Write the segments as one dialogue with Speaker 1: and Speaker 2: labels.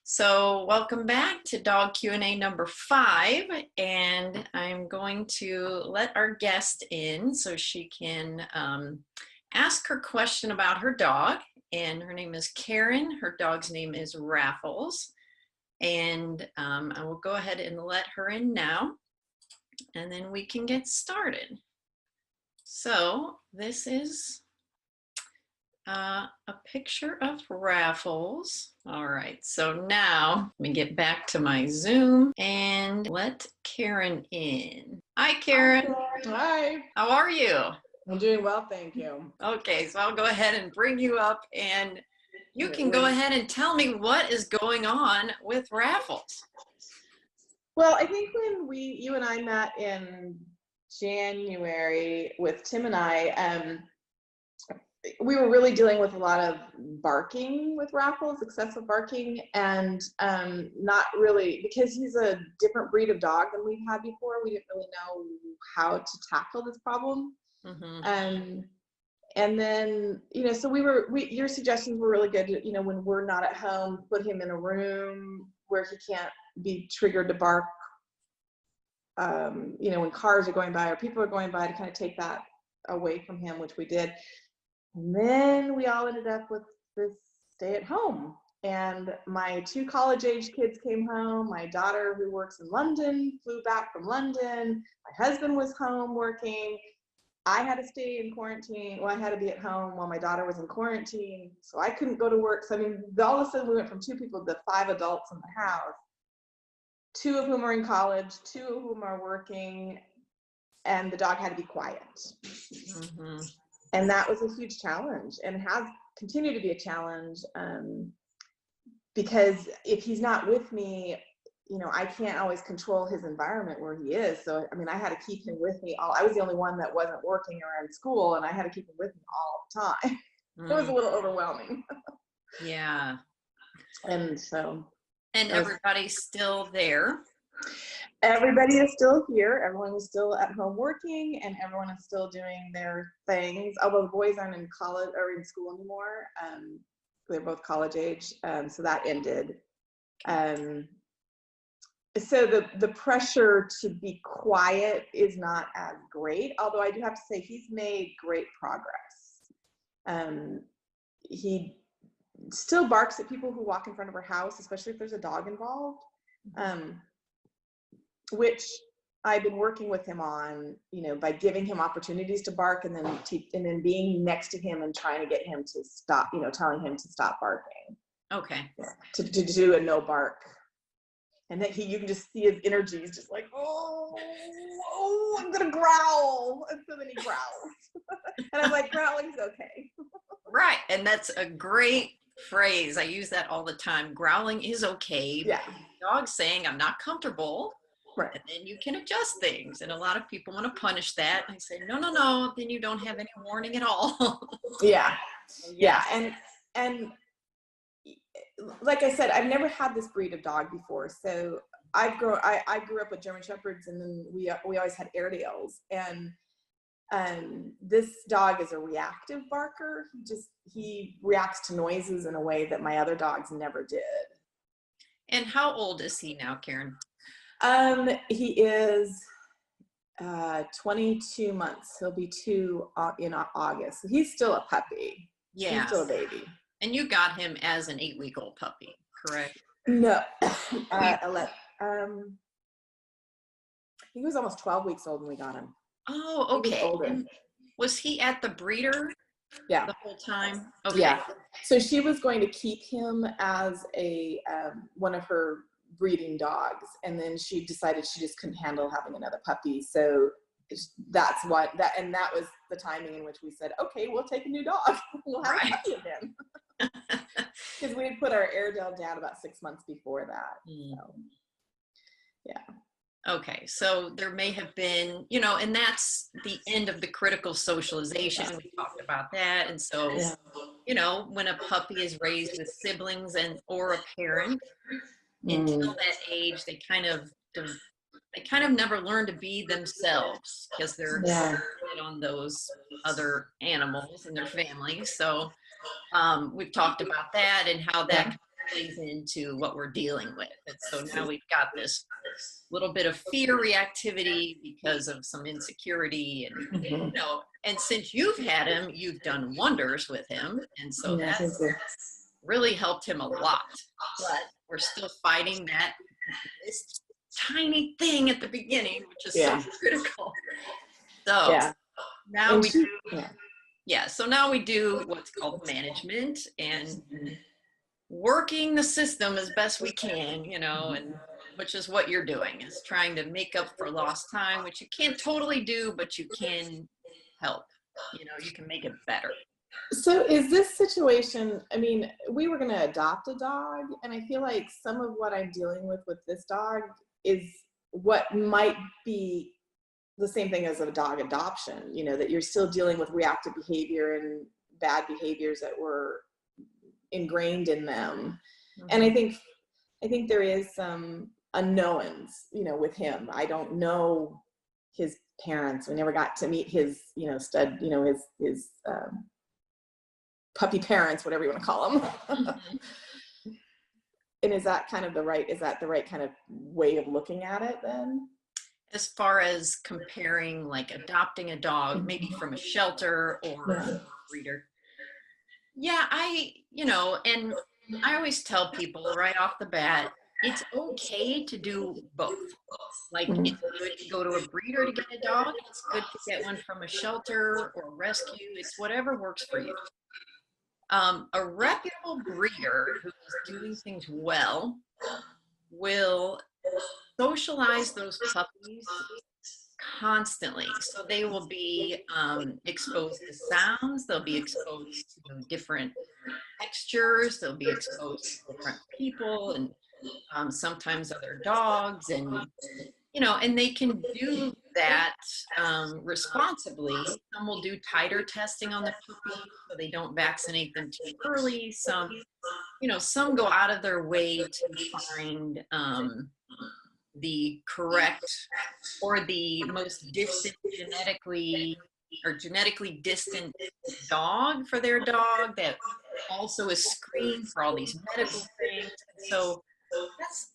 Speaker 1: So welcome back to Dog Q&A number 5, and I'm going to let our guest in so she can ask her question about her dog. And her name is Karen. Her dog's name is Raffles. And I will go ahead and let her in now, and then we can get started. So this is a picture of Raffles. All right, so now let me get back to my Zoom and let Karen in. Hi, Karen.
Speaker 2: Hi.
Speaker 1: How are you?
Speaker 2: I'm doing well, thank you.
Speaker 1: Okay, so I'll go ahead and bring you up, and you can go ahead and tell me what is going on with Raffles.
Speaker 2: Well, I think when you and I met in January with Tim and I, we were really dealing with a lot of barking with Raffles, excessive barking, and not really, because he's a different breed of dog than we've had before, we didn't really know how to tackle this problem. And then, so your suggestions were really good, when we're not at home, put him in a room where he can't be triggered to bark, when cars are going by or people are going by, to kind of take that away from him, which we did. And then we all ended up with this stay at home. And my 2 college-age kids came home. My daughter, who works in London, flew back from London. My husband was home working. I had to stay in quarantine. Well, I had to be at home while my daughter was in quarantine. So I couldn't go to work. So, all of a sudden we went from 2 people to 5 adults in the house, 2 of whom are in college, 2 of whom are working, and the dog had to be quiet. And that was a huge challenge, and has continued to be a challenge, because if he's not with me, I can't always control his environment where he is. So, I had to keep him with me. I was the only one that wasn't working or in school, and I had to keep him with me all the time. It was a little overwhelming.
Speaker 1: Yeah.
Speaker 2: And so.
Speaker 1: And everybody's still there.
Speaker 2: Everybody is still here. Everyone is still at home working, and everyone is still doing their things. Although the boys aren't in college or in school anymore. They're both college age. So that ended. So the pressure to be quiet is not as great, although I do have to say he's made great progress. He still barks at people who walk in front of our house, especially if there's a dog involved, which I've been working with him on, by giving him opportunities to bark, and then being next to him and trying to get him to stop, telling him to stop barking.
Speaker 1: Okay.
Speaker 2: To do a no bark. And then you can just see his energy. He's just like, oh, I'm gonna growl. And so then he growls. And I'm like, growling's okay.
Speaker 1: Right, and that's a great phrase. I use that all the time. Growling is okay.
Speaker 2: Yeah.
Speaker 1: Dog's saying, I'm not comfortable.
Speaker 2: Right.
Speaker 1: And then you can adjust things. And a lot of people want to punish that. I say, no, then you don't have any warning at all.
Speaker 2: Yeah. Yeah. And like I said, I've never had this breed of dog before. So I grew up with German Shepherds, and then we always had Airedales. And this dog is a reactive barker. He reacts to noises in a way that my other dogs never did.
Speaker 1: And how old is he now, Karen?
Speaker 2: He is 22 months. He'll be 2 in August. He's still a puppy.
Speaker 1: Yeah.
Speaker 2: He's still a baby.
Speaker 1: And you got him as an 8-week-old puppy, correct?
Speaker 2: No. He was almost 12 weeks old when we got him.
Speaker 1: Oh, okay. And was he at the breeder?
Speaker 2: Yeah.
Speaker 1: The whole time? Okay.
Speaker 2: Yeah. So she was going to keep him as a one of her breeding dogs, and then she decided she just couldn't handle having another puppy. So that was the timing in which we said, okay, we'll take a new dog. We'll have a puppy again. Because we had put our Airedale down about 6 months before that. So, yeah.
Speaker 1: Okay, so there may have been, and that's the end of the critical socialization. We talked about that. And so, when a puppy is raised with siblings or a parent, until that age, they kind of never learn to be themselves, because they're dependent on those other animals and their families. So we've talked about that and how that plays into what we're dealing with. And so now we've got this little bit of fear reactivity because of some insecurity, and and since you've had him, you've done wonders with him, and so that's really helped him a lot. But we're still fighting this tiny thing at the beginning, which is so critical. So now we do, so now we do what's called management and working the system as best we can, and which is what you're doing, is trying to make up for lost time, which you can't totally do, but you can help. You can make it better.
Speaker 2: So is this situation, I mean, we were going to adopt a dog, and I feel like some of what I'm dealing with this dog is what might be the same thing as a dog adoption, that you're still dealing with reactive behavior and bad behaviors that were ingrained in them. And I think there is some unknowns, with him. I don't know his parents. We never got to meet his, stud, his puppy parents, whatever you want to call them. And is that the right kind of way of looking at it then?
Speaker 1: As far as comparing, like adopting a dog, maybe from a shelter or a breeder. Yeah, and I always tell people right off the bat, it's okay to do both. Like, it's good to go to a breeder to get a dog. It's good to get one from a shelter or rescue. It's whatever works for you. A reputable breeder who is doing things well will socialize those puppies constantly. So they will be exposed to sounds, they'll be exposed to different textures, they'll be exposed to different people, and sometimes other dogs, and and they can do that responsibly. Some will do titer testing on the puppy so they don't vaccinate them too early. Some go out of their way to find the correct or the most distant genetically distant dog for their dog that also is screened for all these medical things.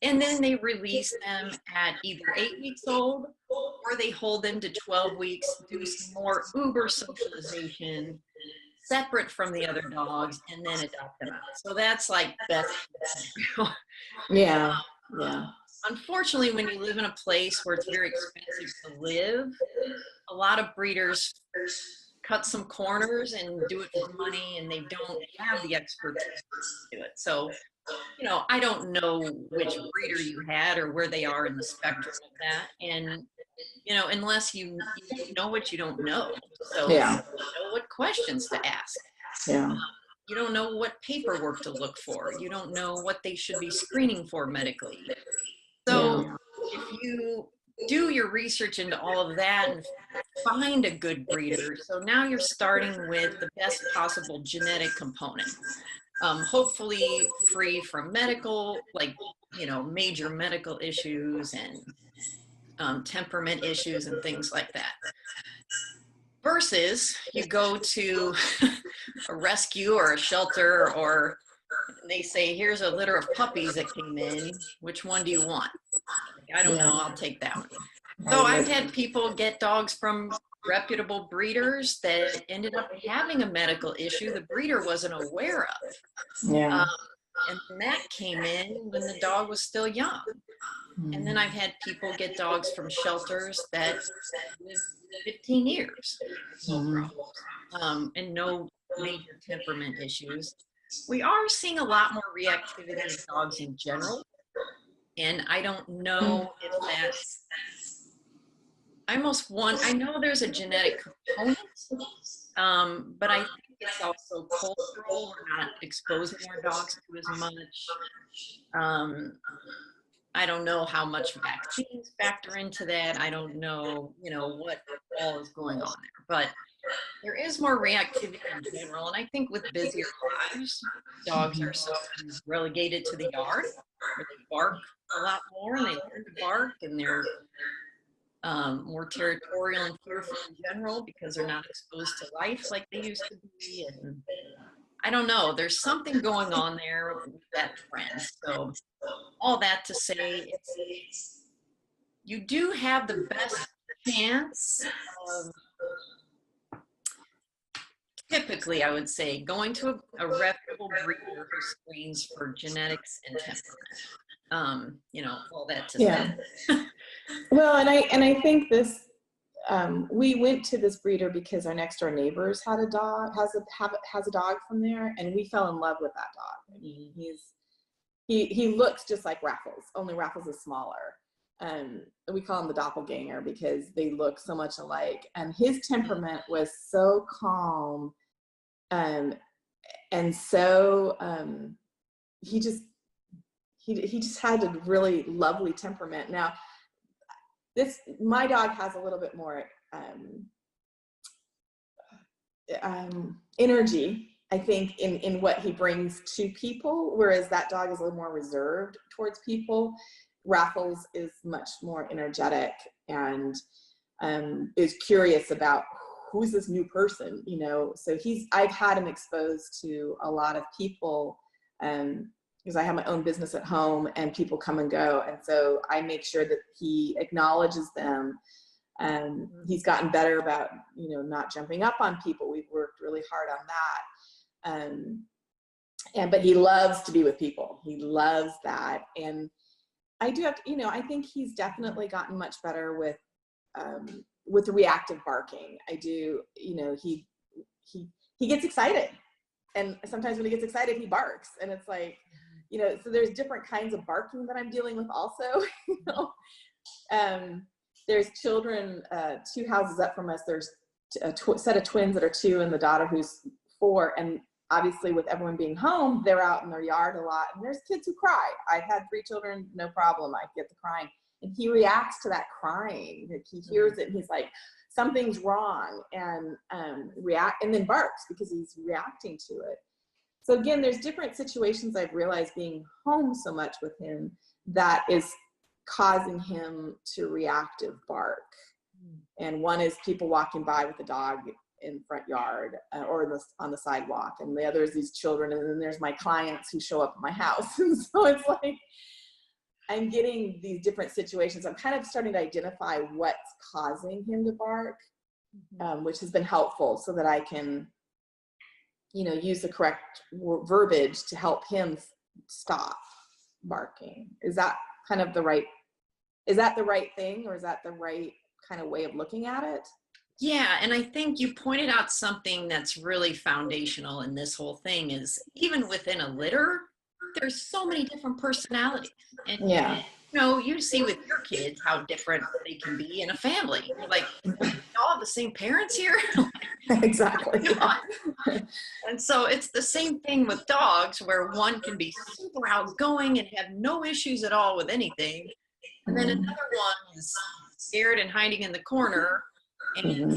Speaker 1: And then they release them at either 8 weeks old, or they hold them to 12 weeks, do some more uber socialization separate from the other dogs, and then adopt them out. So that's like best.
Speaker 2: Yeah.
Speaker 1: Unfortunately, when you live in a place where it's very expensive to live, a lot of breeders cut some corners and do it for money, and they don't have the expertise to do it. So, I don't know which breeder you had or where they are in the spectrum of that. And, unless you know what you don't know. So you don't know what questions to ask. You don't know what paperwork to look for. You don't know what they should be screening for medically. So if you do your research into all of that and find a good breeder, so now you're starting with the best possible genetic component, hopefully free from medical, like, major medical issues and temperament issues and things like that. Versus you go to a rescue or a shelter, or they say, here's a litter of puppies that came in. Which one do you want? I don't know. I'll take that one. So I've had people get dogs from reputable breeders that ended up having a medical issue the breeder wasn't aware of. And that came in when the dog was still young. And then I've had people get dogs from shelters that lived 15 years, no problems, and no major temperament issues. We are seeing a lot more reactivity in dogs in general, and I don't know if that's, I know there's a genetic component, but I think it's also cultural. We're not exposing our dogs to as much. I don't know how much vaccines factor into that. I don't know, what all is going on there, but there is more reactivity in general. And I think with busier lives, dogs are sometimes relegated to the yard where they bark a lot more, and they learn to bark, and they're more territorial and fearful in general because they're not exposed to life like they used to be. And I don't know. There's something going on there with that trend. So all that to say, you do have the best chance of, typically, I would say, going to a reputable breeder who screens for genetics and temperament. All that to say.
Speaker 2: Well, and I think this, we went to this breeder because our next door neighbors had a dog, has a dog from there, and we fell in love with that dog. I mean, he looks just like Raffles, only Raffles is smaller. We call him the doppelganger because they look so much alike. And his temperament was so calm, and so he just had a really lovely temperament. Now, my dog has a little bit more energy, I think, in what he brings to people, whereas that dog is a little more reserved towards people. Raffles is much more energetic and is curious about who's this new person, so I've had him exposed to a lot of people, because I have my own business at home and people come and go. And so I make sure that he acknowledges them. He's gotten better about, not jumping up on people. We've worked really hard on that. But he loves to be with people. He loves that. And I do have to, I think he's definitely gotten much better with the reactive barking. I do, he gets excited. And sometimes when he gets excited, he barks. And it's like, so there's different kinds of barking that I'm dealing with also. There's children 2 houses up from us. There's a set of twins that are 2 and the daughter who's 4. And obviously with everyone being home, they're out in their yard a lot. And there's kids who cry. I've had 3 children, no problem. I get the crying. And he reacts to that crying. Like he hears it and he's like, something's wrong, and and then barks because he's reacting to it. So again, there's different situations I've realized being home so much with him that is causing him to reactive bark. And one is people walking by with the dog in front yard or on the sidewalk, and the other is these children, and then there's my clients who show up at my house. And so it's like I'm getting these different situations. I'm kind of starting to identify what's causing him to bark, which has been helpful so that I can, use the correct verbiage to help him stop barking. Is that the right thing, or is that the right kind of way of looking at it?
Speaker 1: Yeah, and I think you pointed out something that's really foundational in this whole thing is even within a litter, there's so many different personalities. And you see with your kids how different they can be in a family. You're like, y'all have the same parents here?
Speaker 2: Exactly.
Speaker 1: And so it's the same thing with dogs, where one can be super outgoing and have no issues at all with anything. And then another one is scared and hiding in the corner, and over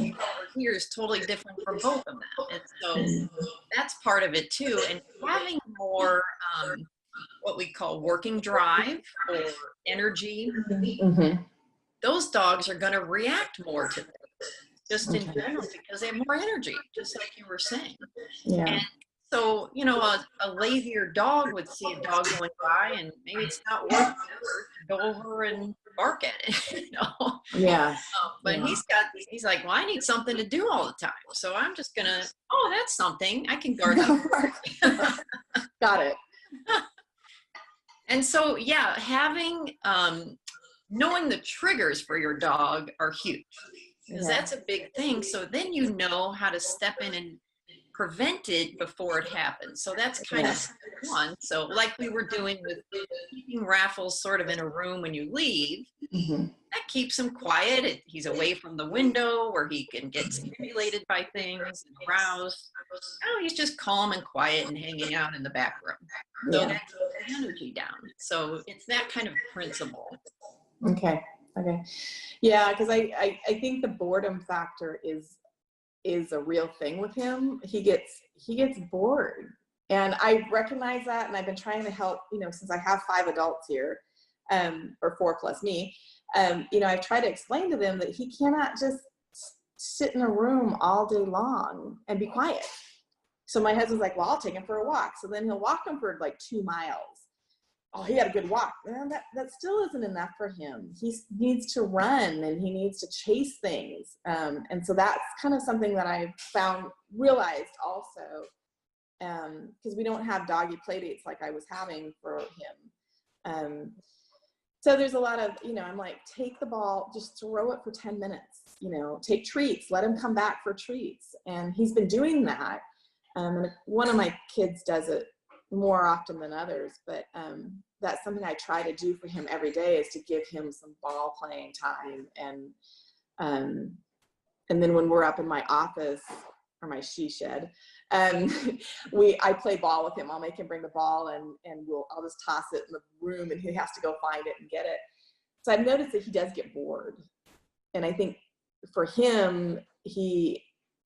Speaker 1: here is totally different from both of them. And so that's part of it too. And having more what we call working drive or energy, those dogs are going to react more to them, just in general, because they have more energy, just like you were saying. And so, a lazier dog would see a dog going by, and maybe it's not worth it to go over and bark at it, But he's like, well, I need something to do all the time, so I'm just gonna, that's something I can guard.
Speaker 2: Got it.
Speaker 1: And so, having knowing the triggers for your dog are huge, because that's a big thing. So then you know how to step in and prevent it before it happens. So that's kind of step one. So like we were doing with keeping Raffles sort of in a room when you leave, that keeps him quiet. He's away from the window where he can get stimulated by things and aroused. He's just calm and quiet and hanging out in the back room. So that keeps the energy down. So it's that kind of principle.
Speaker 2: Okay. Yeah, because I think the boredom factor is a real thing with him. He gets bored, and I recognize that, and I've been trying to help, since I have 5 adults here, or 4 plus me. I've tried to explain to them that he cannot just sit in a room all day long and be quiet. So my husband's like, well, I'll take him for a walk. So then he'll walk him for like 2 miles. Oh, he had a good walk. Man, that still isn't enough for him. He needs to run and he needs to chase things. And so that's kind of something that I've realized also, because we don't have doggy play dates like I was having for him. So there's a lot of, I'm like, take the ball, just throw it for 10 minutes, take treats, let him come back for treats. And he's been doing that. And one of my kids does it more often than others, but that's something I try to do for him every day, is to give him some ball playing time. And then when we're up in my office or my she shed, I play ball with him. I'll make him bring the ball, and I'll just toss it in the room, and he has to go find it and get it. So I've noticed that he does get bored, and I think for him,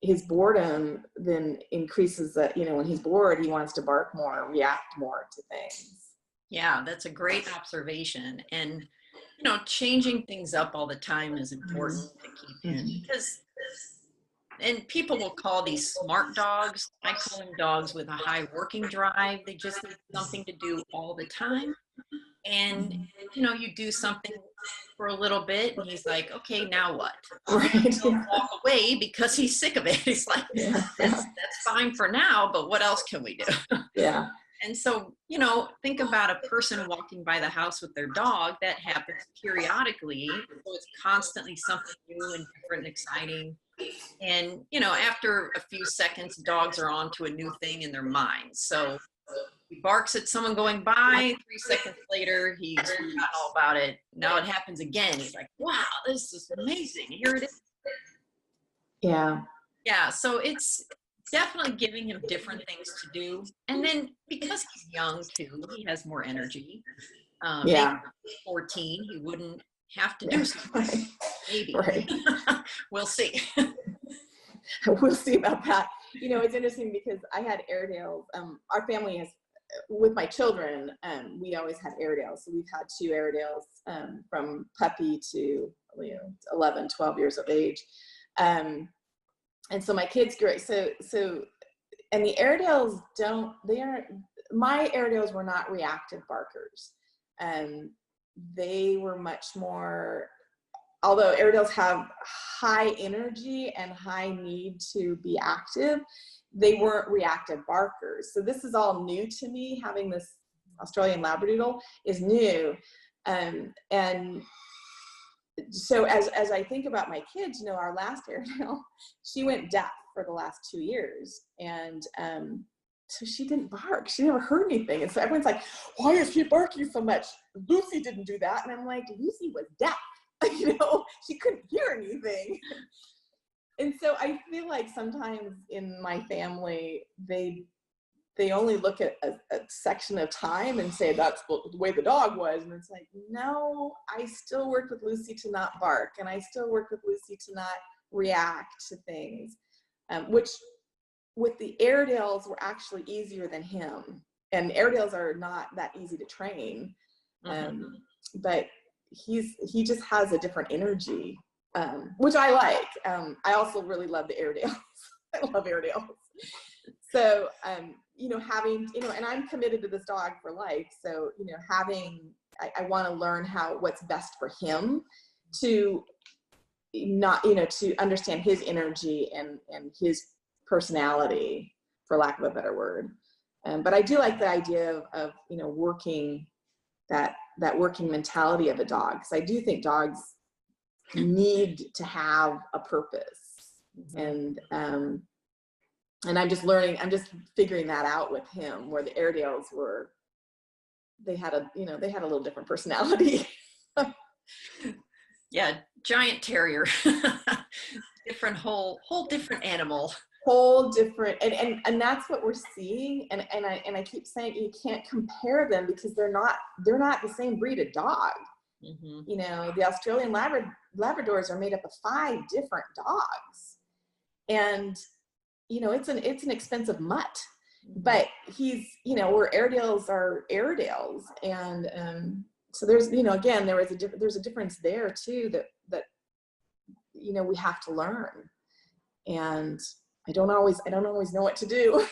Speaker 2: his boredom then increases that, when he's bored, he wants to bark more, react more to things.
Speaker 1: Yeah, that's a great observation. And, changing things up all the time is important to keep in, because, and people will call these smart dogs. I call them dogs with a high working drive. They just need something to do all the time. And, you do something for a little bit and he's like, okay, now what?
Speaker 2: Right.
Speaker 1: He'll walk away because he's sick of it. He's like, that's fine for now, but what else can we do?
Speaker 2: Yeah.
Speaker 1: And so, think about a person walking by the house with their dog. That happens periodically. So it's constantly something new and different and exciting. And, after a few seconds, dogs are on to a new thing in their minds. So he barks at someone going by. 3 seconds later, he's forgotten all about it. Now it happens again. He's like, wow, this is amazing. Here it is.
Speaker 2: Yeah.
Speaker 1: Yeah. So it's definitely giving him different things to do. And then because he's young too, he has more energy.
Speaker 2: Yeah.
Speaker 1: Maybe 14, he wouldn't have to do something. Maybe.
Speaker 2: Right.
Speaker 1: We'll see.
Speaker 2: We'll see about that. It's interesting because I had Airedales. Our family has, with my children, we always had Airedales. So we've had 2 Airedales from puppy to 11, 12 years of age. And so my kids grew. So, and the Airedales my Airedales were not reactive barkers. They were much more, although Airedales have high energy and high need to be active, they weren't reactive barkers. So this is all new to me. Having this Australian labradoodle is new. And so as I think about my kids, our last Airedale, she went deaf for the last 2 years. And so she didn't bark. She never heard anything. And so everyone's like, why is she barking so much? Lucy didn't do that. And I'm like, Lucy was deaf. She couldn't hear anything. And so I feel like sometimes in my family, they only look at a section of time and say that's the way the dog was. And it's like, no, I still worked with Lucy to not bark. And I still worked with Lucy to not react to things, which with the Airedales were actually easier than him. And Airedales are not that easy to train. But he just has a different energy, which I like. I also really love the Airedales. I love Airedales. So, having, and I'm committed to this dog for life. So, I want to learn what's best for him to not, to understand his energy and his personality, for lack of a better word. But I do like the idea of working that working mentality of a dog, because I do think dogs need to have a purpose. And I'm just figuring that out with him, where the Airedales they had a little different personality.
Speaker 1: Yeah, giant terrier. Different whole different animal.
Speaker 2: Whole different, and that's what we're seeing. And I keep saying you can't compare them because they're not the same breed of dog. The Australian Labradors are made up of 5 different dogs, and it's an expensive mutt. But he's, where Airedales are Airedales, and so there's, again, there's a difference there too that we have to learn. And I don't always know what to do.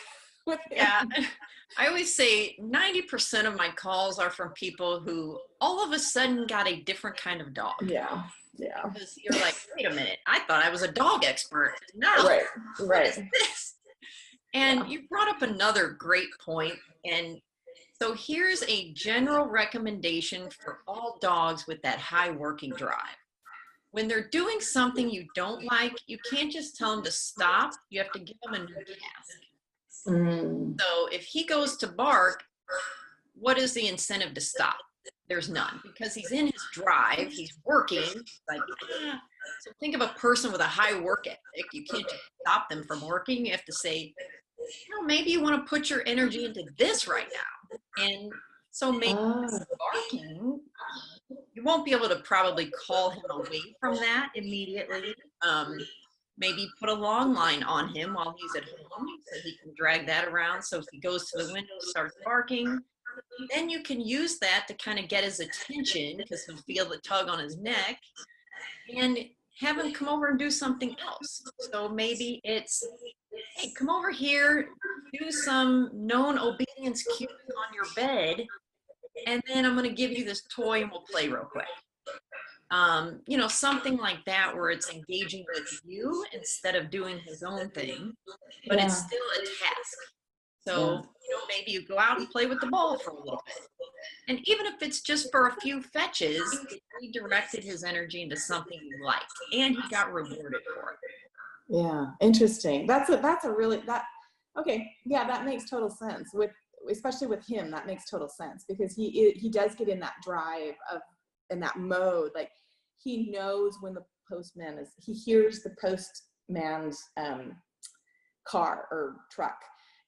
Speaker 2: with him.
Speaker 1: Yeah. I always say 90% of my calls are from people who all of a sudden got a different kind of dog.
Speaker 2: Yeah.
Speaker 1: Because you're like, wait a minute, I thought I was a dog expert. No,
Speaker 2: Right.
Speaker 1: what is this? And you brought up another great point. And so here's a general recommendation for all dogs with that high working drive. When they're doing something you don't like, you can't just tell them to stop. You have to give them a new task. So if he goes to bark, what is the incentive to stop? There's none, because he's in his drive, he's working. Like, so think of a person with a high work ethic. You can't just stop them from working. You have to say, maybe you want to put your energy into this right now. And so maybe barking, you won't be able to probably call him away from that immediately. Maybe put a long line on him while he's at home so he can drag that around. So if he goes to the window, starts barking, then you can use that to kind of get his attention, because he'll feel the tug on his neck, and have him come over and do something else. So maybe it's, hey, come over here, do some known obedience cues on your bed, and then I'm going to give you this toy and we'll play real quick. Something like that, where it's engaging with you instead of doing his own thing, but it's still a task. So, maybe you go out and play with the ball for a little bit. And even if it's just for a few fetches, it redirected his energy into something you like, and he got rewarded for it.
Speaker 2: Yeah, interesting. That makes total sense. Especially with him, that makes total sense, because he does get in that drive in that mode. Like, he knows when he hears the postman's car or truck,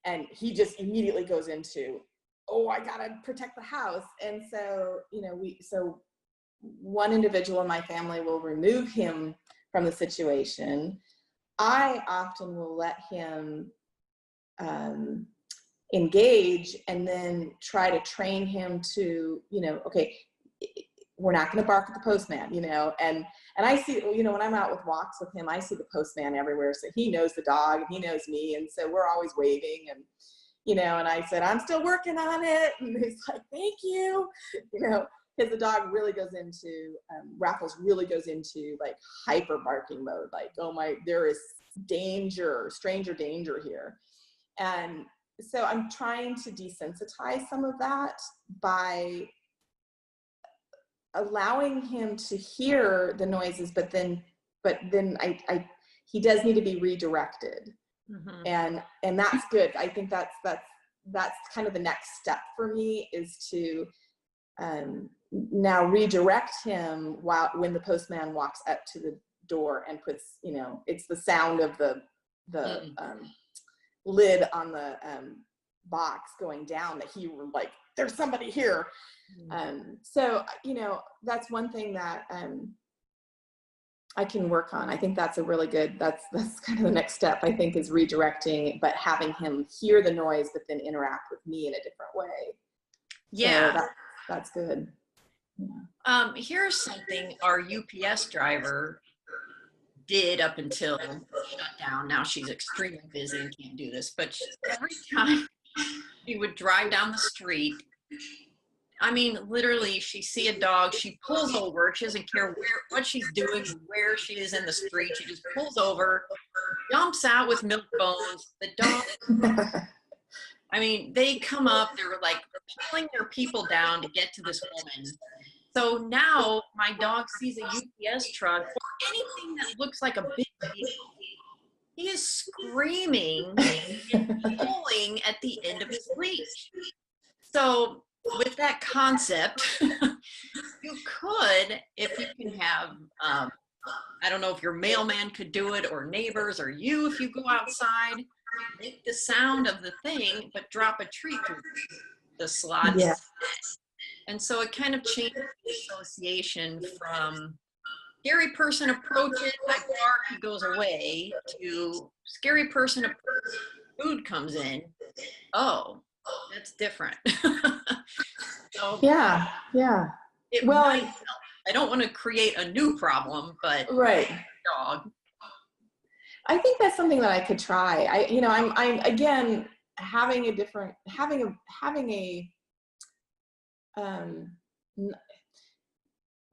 Speaker 2: and he just immediately goes into, I gotta protect the house. And so, so one individual in my family will remove him from the situation. I often will let him engage, and then try to train him to, okay, we're not going to bark at the postman, and I see, when I'm out with walks with him, I see the postman everywhere. So he knows the dog and he knows me. And so we're always waving, and, and I said, I'm still working on it. And he's like, thank you, because the dog really goes into, Raffles really goes into like hyper barking mode. Like, oh my, there is stranger danger here. And so I'm trying to desensitize some of that by allowing him to hear the noises, but then he does need to be redirected. And that's good. I think that's kind of the next step for me, is to now redirect him when the postman walks up to the door and puts, it's the sound of the lid on the box going down, that he were like, there's somebody here. So, that's one thing that I can work on. I think that's a really good, that's kind of the next step, I think, is redirecting, but having him hear the noise, but then interact with me in a different way.
Speaker 1: Yeah.
Speaker 2: So that's good.
Speaker 1: Yeah. Here's something our UPS driver did up until shutdown. Now she's extremely busy and can't do this, but every time she would drive down the street, I mean, literally, she see a dog, she pulls over. She doesn't care what she's doing, where she is in the street. She just pulls over, jumps out with milk bones. The dog, I mean, they come up, they're like pulling their people down to get to this woman. So now my dog sees a UPS truck or anything that looks like a big deal. He is screaming and pulling at the end of his leash. So with that concept, you could, if you can have, I don't know if your mailman could do it, or neighbors, or you, if you go outside, make the sound of the thing, but drop a treat through the slot.
Speaker 2: Yeah.
Speaker 1: And so it kind of changed the association from scary person approaches, I bark, he goes away, to scary person approaches, food comes in. Oh, that's different. So
Speaker 2: yeah.
Speaker 1: It might help. I don't want to create a new problem, but
Speaker 2: right.
Speaker 1: Dog.
Speaker 2: I think that's something that I could try. I'm again, having a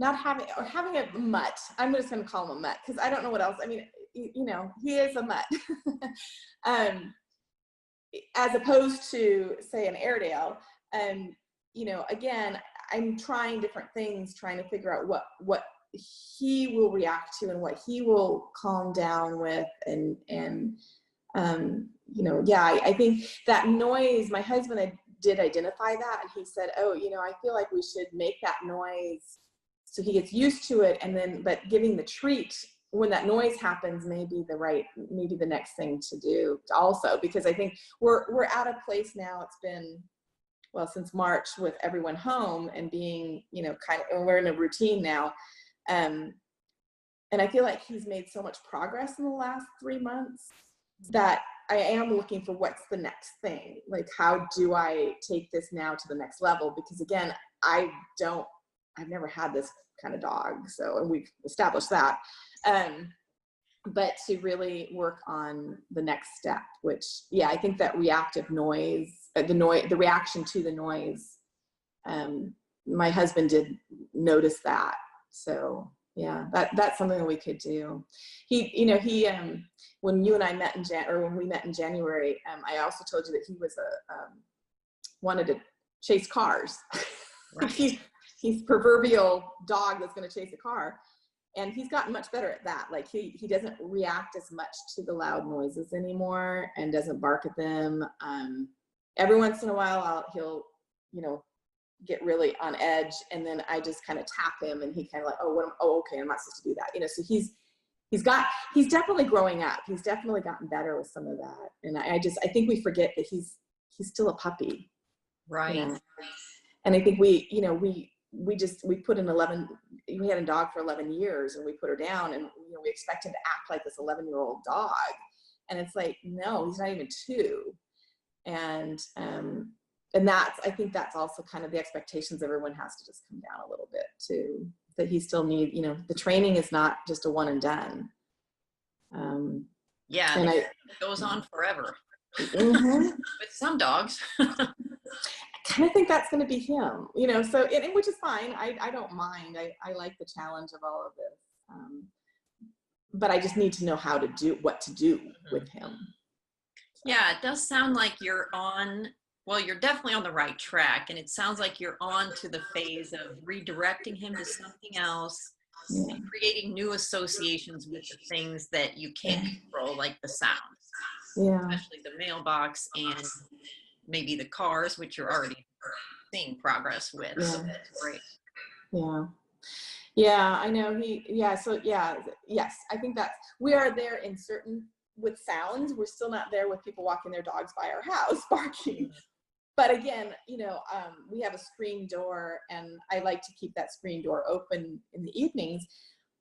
Speaker 2: not having, or having a mutt. I'm just going to call him a mutt because I don't know what else. I mean, you know, he is a mutt. As opposed to, say, an Airedale. You know, again, I'm trying different things, trying to figure out what he will react to and what he will calm down with. And you know, yeah, I think that noise, my husband did identify that, and he said, oh, you know, I feel like we should make that noise so he gets used to it, and then, but giving the treat when that noise happens may be maybe the next thing to do also, because I think we're at a place now, it's been, well, since March, with everyone home and being, you know, kind of, and we're in a routine now. And I feel like he's made so much progress in the last 3 months that I am looking for what's the next thing. Like, how do I take this now to the next level? Because again, I've never had this kind of dog. So, and we've established that. But to really work on the next step, which, yeah, I think that reactive noise, the reaction to the noise, my husband did notice that. So yeah, that's something that we could do. He when you and I met when we met in January, I also told you that he was wanted to chase cars.
Speaker 1: Right.
Speaker 2: He's proverbial dog that's going to chase a car. And he's gotten much better at that. Like, he doesn't react as much to the loud noises anymore and doesn't bark at them. Every once in a while, he'll, you know, get really on edge, and then I just kind of tap him, and he kind of like, oh, okay, I'm not supposed to do that. You know, so he's definitely growing up. He's definitely gotten better with some of that. And I think we forget that he's still a puppy.
Speaker 1: Right.
Speaker 2: You know? And I think we put in we had a dog for 11 years, and we put her down, and, you know, we expect him to act like this 11-year-old dog. And it's like, no, he's not even 2. And I think that's also kind of the expectations everyone has to just come down a little bit too, that he still you know, the training is not just a one and done.
Speaker 1: Yeah.
Speaker 2: And
Speaker 1: it goes on forever.
Speaker 2: Mm-hmm.
Speaker 1: With some dogs.
Speaker 2: I kind of think that's going to be him, you know, so, and which is fine. I don't mind. I like the challenge of all of this. But I just need to know what to do with him.
Speaker 1: Yeah, it does sound like you're definitely on the right track. And it sounds like you're on to the phase of redirecting him to something else, and creating new associations with the things that you can't control, like the sounds, especially the mailbox and maybe the cars, which you're already seeing progress with. So that's great.
Speaker 2: Yeah, I know yes, I think we are there with sounds. We're still not there with people walking their dogs by our house barking. But again, you know, we have a screen door, and I like to keep that screen door open in the evenings,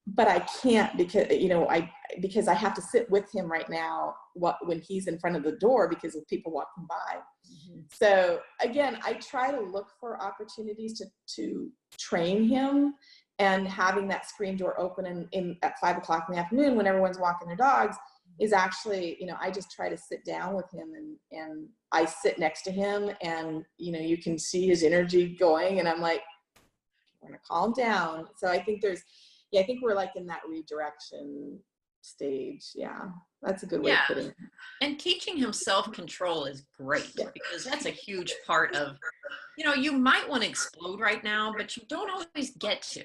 Speaker 2: but I can't because I have to sit with him right now when he's in front of the door because of people walking by. Mm-hmm. So again, I try to look for opportunities to train him, and having that screen door open at 5 o'clock in the afternoon when everyone's walking their dogs is actually, you know, I just try to sit down with him, and I sit next to him, and, you know, you can see his energy going, and I'm like, we're gonna calm down. So I think I think we're like in that redirection stage. Yeah, that's a good way of putting it.
Speaker 1: And teaching him self-control is great, because that's a huge part of, you know, you might want to explode right now, but you don't always get to,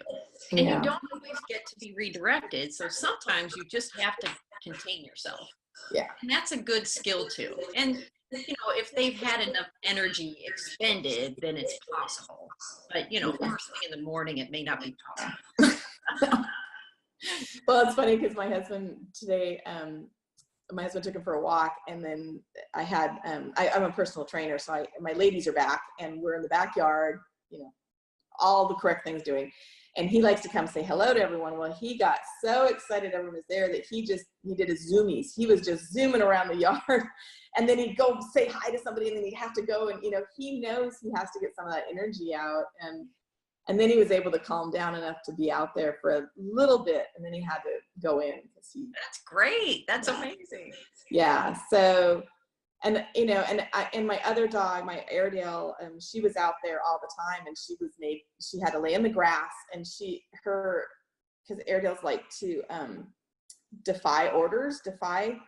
Speaker 1: and you don't always get to be redirected. So sometimes you just have to contain yourself.
Speaker 2: Yeah.
Speaker 1: And that's a good skill too. And, you know, if they've had enough energy expended, then it's possible. But, you know, first thing in the morning, it may not be possible.
Speaker 2: Well, it's funny because my husband today, my husband took him for a walk, and then I had, I'm a personal trainer, so my ladies are back, and we're in the backyard, you know, all the correct things doing. And he likes to come say hello to everyone. Well, he got so excited everyone was there that he did his zoomies. He was just zooming around the yard, and then he'd go say hi to somebody, and then he'd have to go, and, you know, he knows he has to get some of that energy out. And then he was able to calm down enough to be out there for a little bit, and then he had to go in.
Speaker 1: That's great. That's amazing.
Speaker 2: Yeah. So and my other dog, my Airedale, she was out there all the time, and she had to lay in the grass, and because Airedales like to defy orders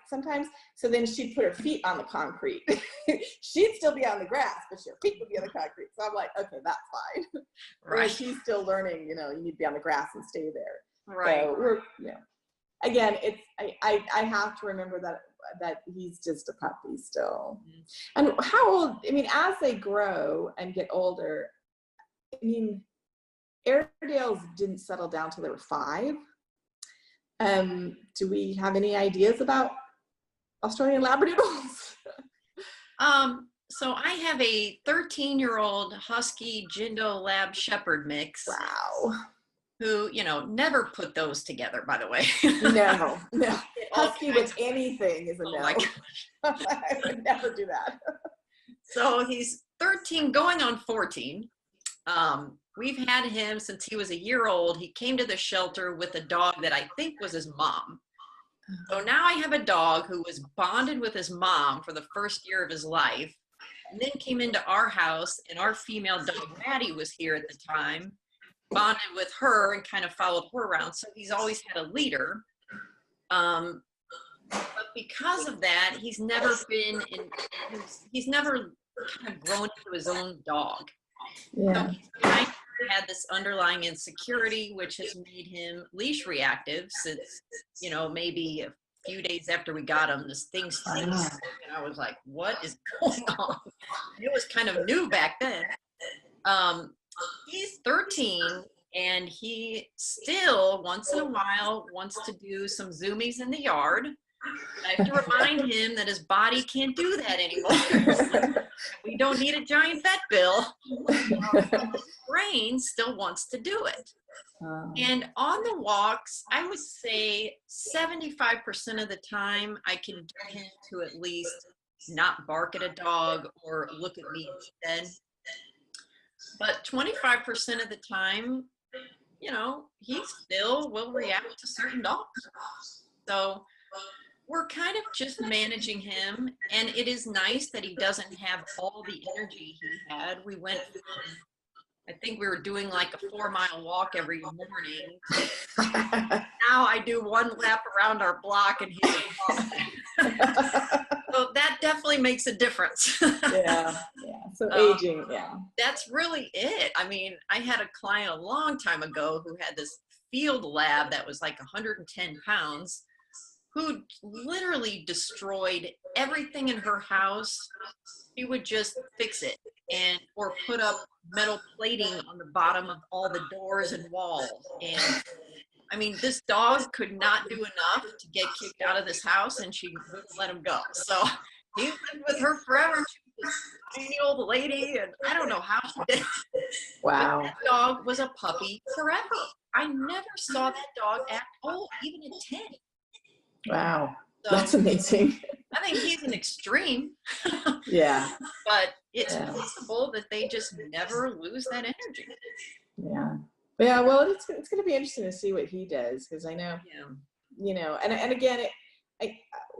Speaker 2: sometimes. So then she'd put her feet on the concrete. She'd still be on the grass, but her feet would be on the concrete. So I'm like, okay, that's fine. Right. She's still learning, you need to be on the grass and stay there.
Speaker 1: Right.
Speaker 2: So again, I have to remember that he's just a puppy still. Mm-hmm. And how old, as they grow and get older, Airedales didn't settle down till they were 5. Do we have any ideas about Australian Labradoodles?
Speaker 1: So I have a 13-year-old Husky Jindo Lab Shepherd mix.
Speaker 2: Wow.
Speaker 1: Who, never put those together, by the way.
Speaker 2: No. Husky with anything is a no. My gosh. I would never do that.
Speaker 1: So he's 13, going on 14. We've had him since he was a year old. He came to the shelter with a dog that I think was his mom. So now I have a dog who was bonded with his mom for the first year of his life, and then came into our house, and our female dog, Maddie, was here at the time, bonded with her and kind of followed her around. So he's always had a leader. But because of that, he's never kind of grown into his own dog. Yeah. So he's kind of had this underlying insecurity, which has made him leash reactive since, maybe a few days after we got him, this thing stinks. And I was like, what is going on? It was kind of new back then. He's 13, and he still, once in a while, wants to do some zoomies in the yard. I have to remind him that his body can't do that anymore. We don't need a giant vet bill. His brain still wants to do it. And on the walks, I would say 75% of the time, I can get him to at least not bark at a dog or look at me instead. But 25% of the time, he still will react to certain dogs. So we're kind of just managing him, and it is nice that he doesn't have all the energy he had. We went from, I think we were doing like a 4-mile walk every morning. Now I do 1 lap around our block, and he's exhausted. So that definitely makes a difference.
Speaker 2: Yeah. So aging,
Speaker 1: that's really it. I had a client a long time ago who had this field lab that was like 110 pounds, who literally destroyed everything in her house. She would just fix it or put up metal plating on the bottom of all the doors and walls. And this dog could not do enough to get kicked out of this house, and she wouldn't let him go. So he lived with her forever. She was this tiny old lady, and I don't know how she did it.
Speaker 2: Wow.
Speaker 1: But that dog was a puppy forever. I never saw that dog act old, even at 10.
Speaker 2: Wow. So, that's amazing.
Speaker 1: I think he's an extreme.
Speaker 2: Yeah.
Speaker 1: But it's possible that they just never lose that energy.
Speaker 2: Yeah. Yeah, well, it's going to be interesting to see what he does, because I know, and again,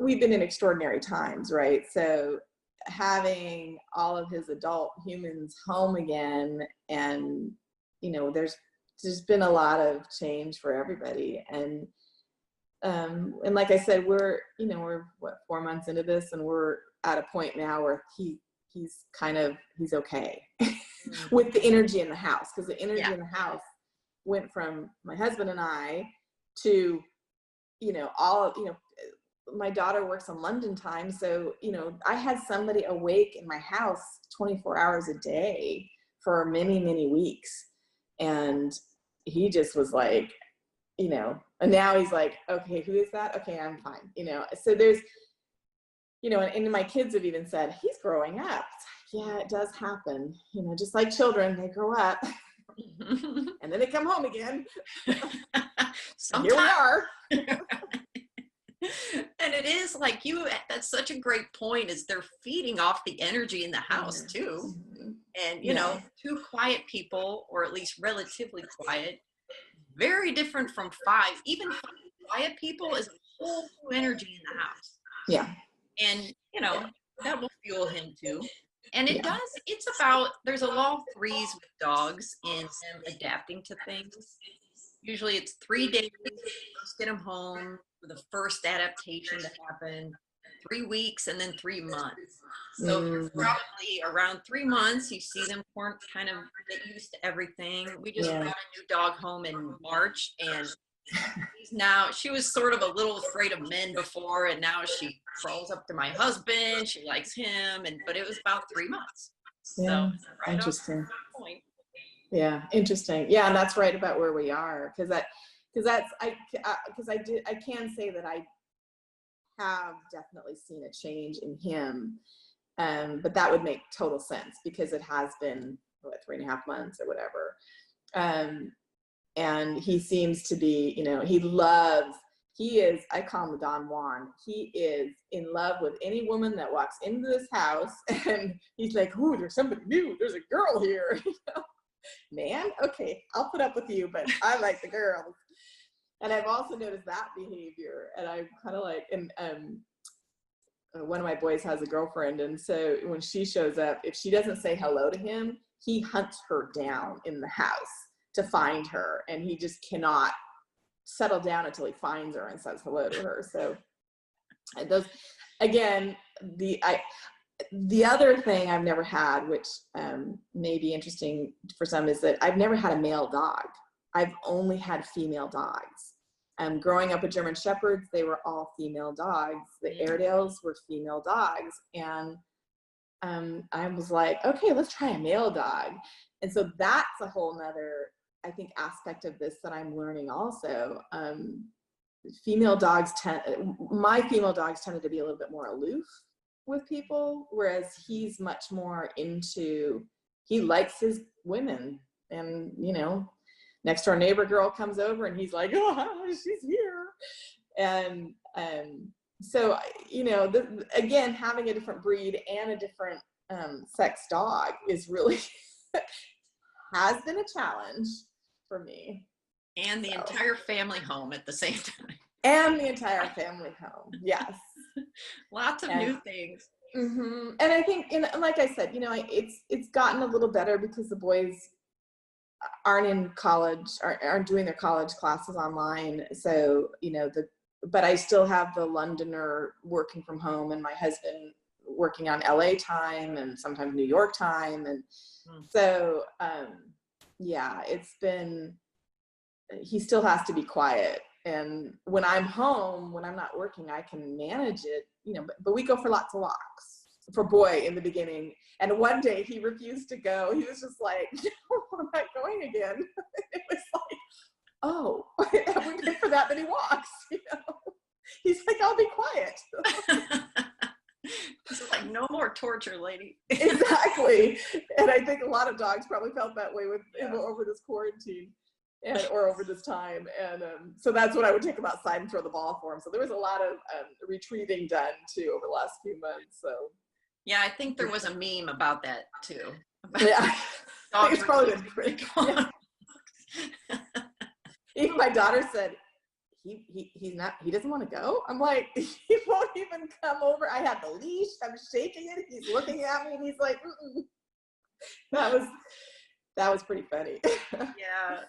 Speaker 2: we've been in extraordinary times, right? So having all of his adult humans home again, and, there's been a lot of change for everybody. And like I said, we're 4 months into this, and we're at a point now where he's okay with the energy in the house, because the energy in the house went from my husband and I to, my daughter works on London time. So, I had somebody awake in my house 24 hours a day for many, many weeks. And he just was like, and now he's like, okay, who is that? Okay, I'm fine. So there's, and my kids have even said, he's growing up. Yeah, it does happen. Just like children, they grow up and then they come home again. Here we are.
Speaker 1: And it is like that's such a great point, is they're feeding off the energy in the house too. And, 2 quiet people, or at least relatively quiet, very different from 5. Even 5 quiet people is a whole new energy in the house.
Speaker 2: Yeah.
Speaker 1: And, that will fuel him too. And it
Speaker 2: Yeah.
Speaker 1: does, there's a law of threes with dogs in them adapting to things. Usually it's 3 days, first get them home for the first adaptation to happen, 3 weeks, and then 3 months. So probably around 3 months, you see them kind of get used to everything. We just brought a new dog home in March, and she was sort of a little afraid of men before, and now she crawls up to my husband. She likes him, but it was about 3 months.
Speaker 2: Yeah,
Speaker 1: So right
Speaker 2: interesting.
Speaker 1: on point.
Speaker 2: Yeah, interesting. Yeah, and that's right about where we are, because I can say that I have definitely seen a change in him, but that would make total sense because it has been 3.5 months or whatever, and he seems to be, I call him the Don Juan. He is in love with any woman that walks into this house, and he's like, "Ooh, there's somebody new. There's a girl here." Man, okay, I'll put up with you, but I like the girls. And I've also noticed that behavior, and I'm kind of like, and one of my boys has a girlfriend, and so when she shows up, if she doesn't say hello to him, he hunts her down in the house to find her, and he just cannot settle down until he finds her and says hello to her. So those, again, the other thing I've never had, which may be interesting for some, is that I've never had a male dog. I've only had female dogs. Growing up with German Shepherds, they were all female dogs. The Airedales were female dogs. And I was like, okay, let's try a male dog. And so that's a whole nother, I think, aspect of this that I'm learning also. My female dogs tended to be a little bit more aloof with people, whereas he's much more he likes his women, and next door neighbor girl comes over and he's like, "Oh, she's here." And so again, having a different breed and a different sex dog is really has been a challenge for me.
Speaker 1: And the entire family home at the same time.
Speaker 2: And the entire family home, yes.
Speaker 1: Lots of new things.
Speaker 2: And I think, like I said, it's gotten a little better because the boys aren't in college, aren't doing their college classes online. So, but I still have the Londoner working from home, and my husband working on LA time and sometimes New York time. And so, he still has to be quiet. And when I'm home, when I'm not working, I can manage it, but we go for lots of walks for Boy in the beginning. And one day he refused to go. He was just like, "No, I'm not going again." It was like, oh, have we been for that many walks? He's like, "I'll be quiet."
Speaker 1: It's like, no more torture, lady.
Speaker 2: Exactly. And I think a lot of dogs probably felt that way over this quarantine. Or over this time, and so that's what I would take him outside and throw the ball for him. So there was a lot of retrieving done too over the last few months. So
Speaker 1: yeah, I think there was a meme about that too.
Speaker 2: Yeah, it's probably been pretty. Yeah. Even my daughter said, he doesn't want to go. I'm like, he won't even come over. I have the leash, I'm shaking it, he's looking at me, and he's like, mm-mm. That was pretty funny.
Speaker 1: Yeah,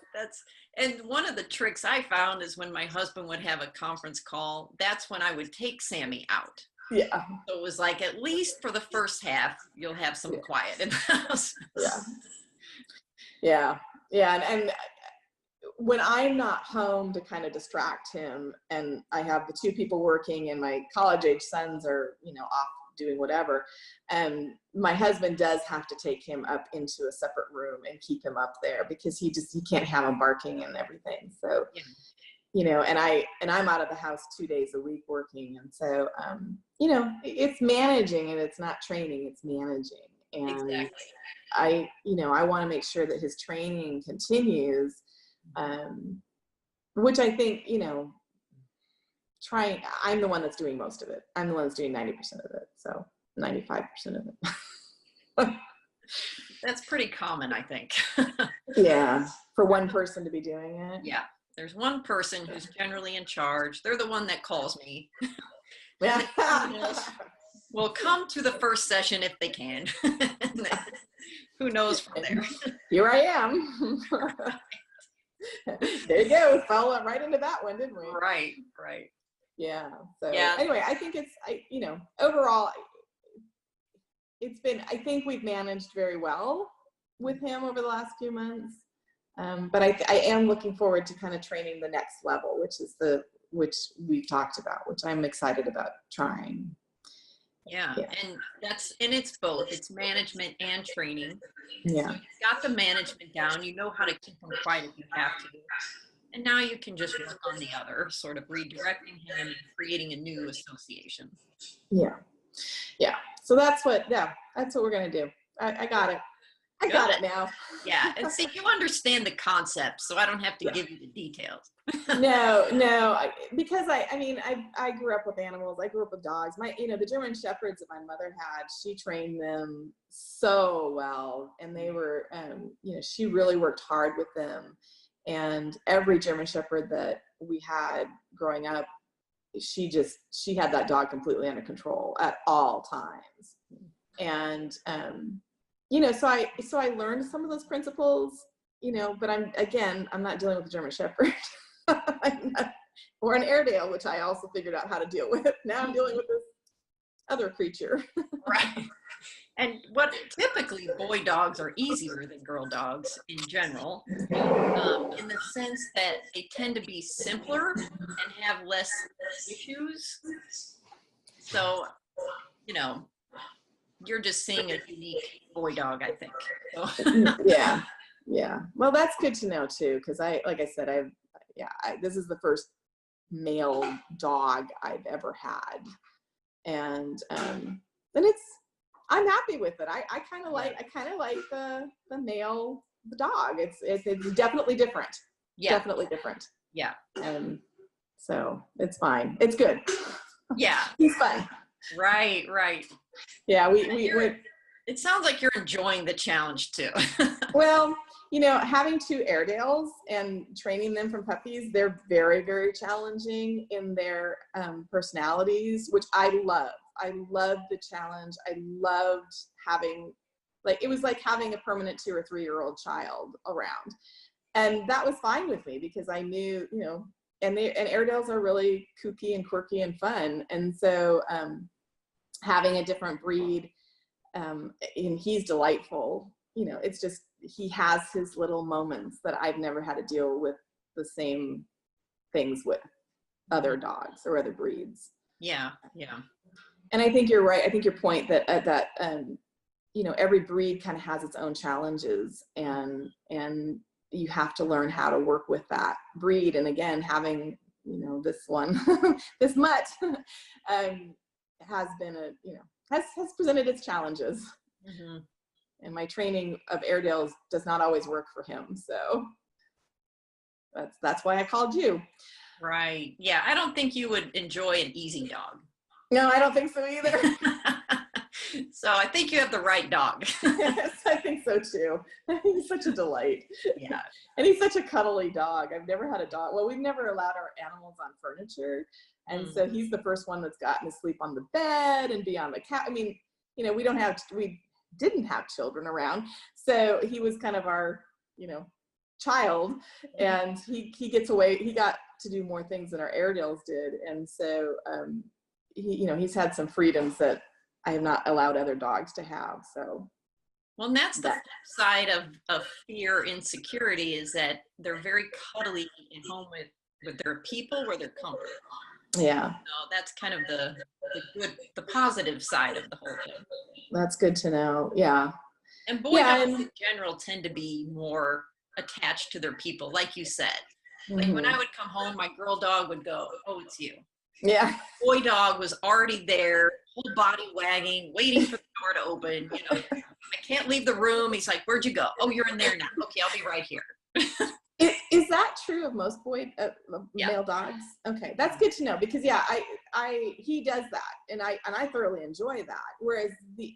Speaker 1: and one of the tricks I found is when my husband would have a conference call, that's when I would take Sammy out.
Speaker 2: Yeah.
Speaker 1: So it was like, at least for the first half, you'll have some quiet in the house.
Speaker 2: Yeah. And when I'm not home to kind of distract him, and I have the two people working and my college age sons are, off doing whatever, my husband does have to take him up into a separate room and keep him up there because he can't have him barking and everything. So, and I'm out of the house 2 days a week working. And so, it's managing, and it's not training, it's managing. And exactly. I want to make sure that his training continues, which I think, I'm the one that's doing most of it. I'm the one that's doing 90% of it. So 95% of it.
Speaker 1: That's pretty common, I think.
Speaker 2: Yeah. For one person to be doing it.
Speaker 1: Yeah. There's one person who's generally in charge. They're the one that calls me.
Speaker 2: Yeah.
Speaker 1: Will come to the first session if they can. Who knows from there?
Speaker 2: Here I am. There you go. Fell right into that one, didn't we?
Speaker 1: Right, right.
Speaker 2: Yeah. So
Speaker 1: Yeah.
Speaker 2: anyway, I think overall, I think we've managed very well with him over the last few months. But I am looking forward to kind of training the next level, which we've talked about, which I'm excited about trying.
Speaker 1: Yeah. And it's both. It's management and training.
Speaker 2: Yeah.
Speaker 1: So you've got the management down. You know how to keep him quiet if you have to. And now you can just work on the other, sort of redirecting him and creating a new association.
Speaker 2: Yeah. Yeah. So that's what we're going to do. I got it. I got it now.
Speaker 1: Yeah. And see, you understand the concept, so I don't have to give you the details.
Speaker 2: No, because I grew up with animals. I grew up with dogs. The German Shepherds that my mother had, she trained them so well, and they were, she really worked hard with them. And every German Shepherd that we had growing up, she had that dog completely under control at all times. And, so I learned some of those principles, but I'm not dealing with a German Shepherd. Or an Airedale, which I also figured out how to deal with. Now I'm dealing with this other creature.
Speaker 1: Right. And what typically boy dogs are easier than girl dogs in general, in the sense that they tend to be simpler and have less issues. So, you're just seeing a unique boy dog, I think. So.
Speaker 2: Yeah. Well, that's good to know too, because this is the first male dog I've ever had, and I'm happy with it. I kind of like the male dog. It's definitely different.
Speaker 1: Yeah.
Speaker 2: Definitely different.
Speaker 1: Yeah.
Speaker 2: So it's fine. It's good.
Speaker 1: Yeah.
Speaker 2: He's fun.
Speaker 1: Right.
Speaker 2: Yeah.
Speaker 1: It sounds like you're enjoying the challenge too.
Speaker 2: Well, having two Airedales and training them from puppies, they're very, very challenging in their personalities, which I love. I loved the challenge. I loved having, it was like having a permanent 2 or 3 year old child around. And that was fine with me because I knew, and Airedales are really kooky and quirky and fun. And so having a different breed, and he's delightful, it's just, he has his little moments that I've never had to deal with the same things with other dogs or other breeds.
Speaker 1: Yeah.
Speaker 2: And I think you're right. I think your point that every breed kind of has its own challenges, and you have to learn how to work with that breed. And again, having, this one, this mutt, has been has presented its challenges. Mm-hmm. And my training of Airedales does not always work for him. So that's why I called you.
Speaker 1: Right. Yeah. I don't think you would enjoy an easy dog.
Speaker 2: No, I don't think so either.
Speaker 1: So I think you have the right dog.
Speaker 2: Yes, I think so too. He's such a delight.
Speaker 1: Yeah.
Speaker 2: And he's such a cuddly dog. I've never had a dog. Well, we've never allowed our animals on furniture. And so he's the first one that's gotten to sleep on the bed and be on the couch. I mean, we didn't have children around. So he was kind of our, child, and he gets away. He got to do more things than our Airedales did. And so, he's had some freedoms that I have not allowed other dogs to have. So.
Speaker 1: Well, and that's the flip side of fear, insecurity, is that they're very cuddly at home with their people where they're comfortable.
Speaker 2: Yeah.
Speaker 1: So that's kind of the positive side of the whole thing.
Speaker 2: That's good to know. Yeah.
Speaker 1: And boy dogs in general tend to be more attached to their people, like you said. Like when I would come home, my girl dog would go, "Oh, it's you."
Speaker 2: Yeah.
Speaker 1: Boy dog was already there, whole body wagging, waiting for the door to open. I can't leave the room. He's like, "Where'd you go?" "Oh, you're in there now." "Okay, I'll be right here."
Speaker 2: Is that true of most male dogs? Okay, that's good to know, because he does that, and I thoroughly enjoy that. Whereas the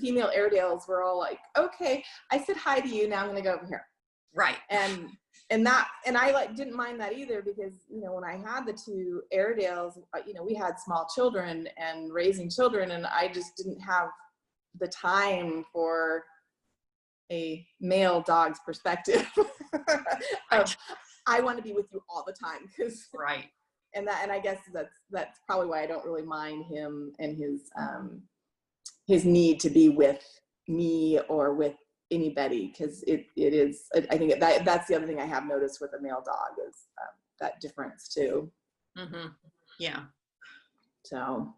Speaker 2: female Airedales were all like, "Okay, I said hi to you. Now I'm going to go over here."
Speaker 1: Right.
Speaker 2: And and I didn't mind that either, because, you know, when I had the 2 Airedales, you know, we had small children and raising children, and I just didn't have the time for a male dog's perspective of, I want to be with you all the time, because
Speaker 1: right.
Speaker 2: And I guess that's probably why I don't really mind him and his need to be with me or with anybody, because it is, I think that's the other thing I have noticed with a male dog is that difference too.
Speaker 1: Mm-hmm. Yeah.
Speaker 2: So,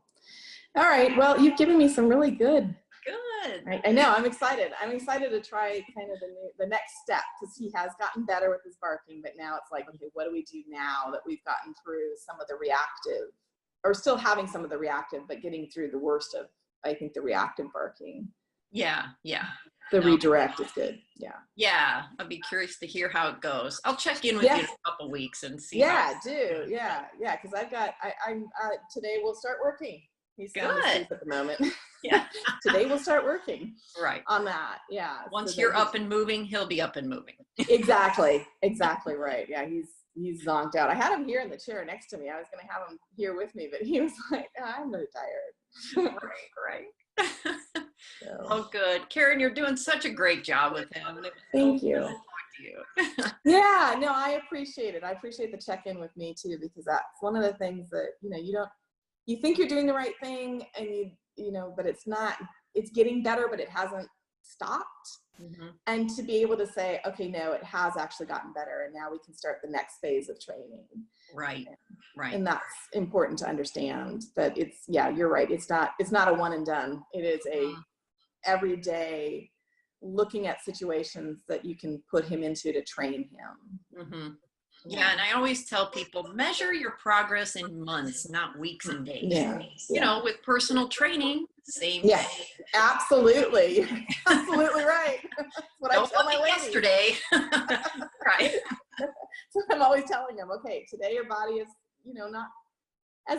Speaker 2: all right, well, you've given me some really good.
Speaker 1: Good.
Speaker 2: I know, I'm excited to try kind of the next step, because he has gotten better with his barking, but now it's like, okay, what do we do now that we've gotten through some of the reactive, or still having some of the reactive, but getting through the worst of, I think, the reactive barking.
Speaker 1: Yeah.
Speaker 2: The redirect is good.
Speaker 1: Yeah, I'll be curious to hear how it goes. I'll check in with you in a couple weeks and see.
Speaker 2: Because I've got, I'm today we'll start working. He's still asleep at the moment.
Speaker 1: Yeah.
Speaker 2: Today we'll start working.
Speaker 1: Right.
Speaker 2: On that. Yeah.
Speaker 1: Once you're up and moving, he'll be up and moving.
Speaker 2: Exactly right. Yeah, he's zonked out. I had him here in the chair next to me. I was going to have him here with me, but he was like, I'm really tired.
Speaker 1: Right.
Speaker 2: So.
Speaker 1: Oh, good. Karen, you're doing such a great job with him.
Speaker 2: Thank you.
Speaker 1: To talk to you.
Speaker 2: Yeah, no, I appreciate it. I appreciate the check-in with me too, because that's one of the things that, you know, you think you're doing the right thing, and you know, but it's not, it's getting better, but it hasn't stopped.
Speaker 1: Mm-hmm.
Speaker 2: And to be able to say, okay, no, it has actually gotten better, and now we can start the next phase of training.
Speaker 1: Right.
Speaker 2: And that's important to understand, that it's, yeah, you're right. It's not a one and done. It is a everyday looking at situations that you can put him into to train him.
Speaker 1: Mm-hmm. Yeah, and I always tell people, measure your progress in months, not weeks and days.
Speaker 2: Yeah.
Speaker 1: You know, with personal training, same.
Speaker 2: Yeah, absolutely. You're absolutely right. That's what I tell my ladies.
Speaker 1: Yesterday. Right.
Speaker 2: So I'm always telling them, okay, today your body is, you know, not as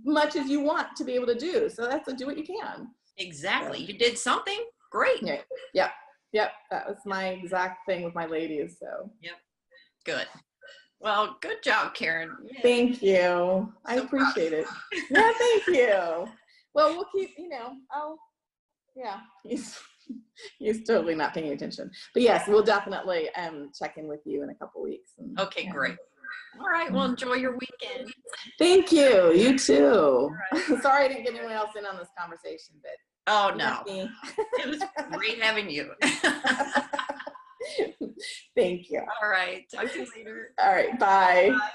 Speaker 2: much as you want to be able to do. So do what you can.
Speaker 1: Exactly. You did something great.
Speaker 2: Yeah. Yep. That was my exact thing with my ladies. So.
Speaker 1: Yep. Good. Well, good job, Karen.
Speaker 2: Yeah. Thank you. I appreciate it. Yeah, thank you. Well, we'll keep, you know, he's totally not paying attention. But yes, we'll definitely check in with you in a couple weeks.
Speaker 1: Okay, great. All right, well, enjoy your weekend.
Speaker 2: Thank you. You too. Right. Sorry I didn't get anyone else in on this conversation, but
Speaker 1: oh no, it was great having you.
Speaker 2: Thank you.
Speaker 1: All right, talk to you later.
Speaker 2: All right, bye.
Speaker 1: Bye.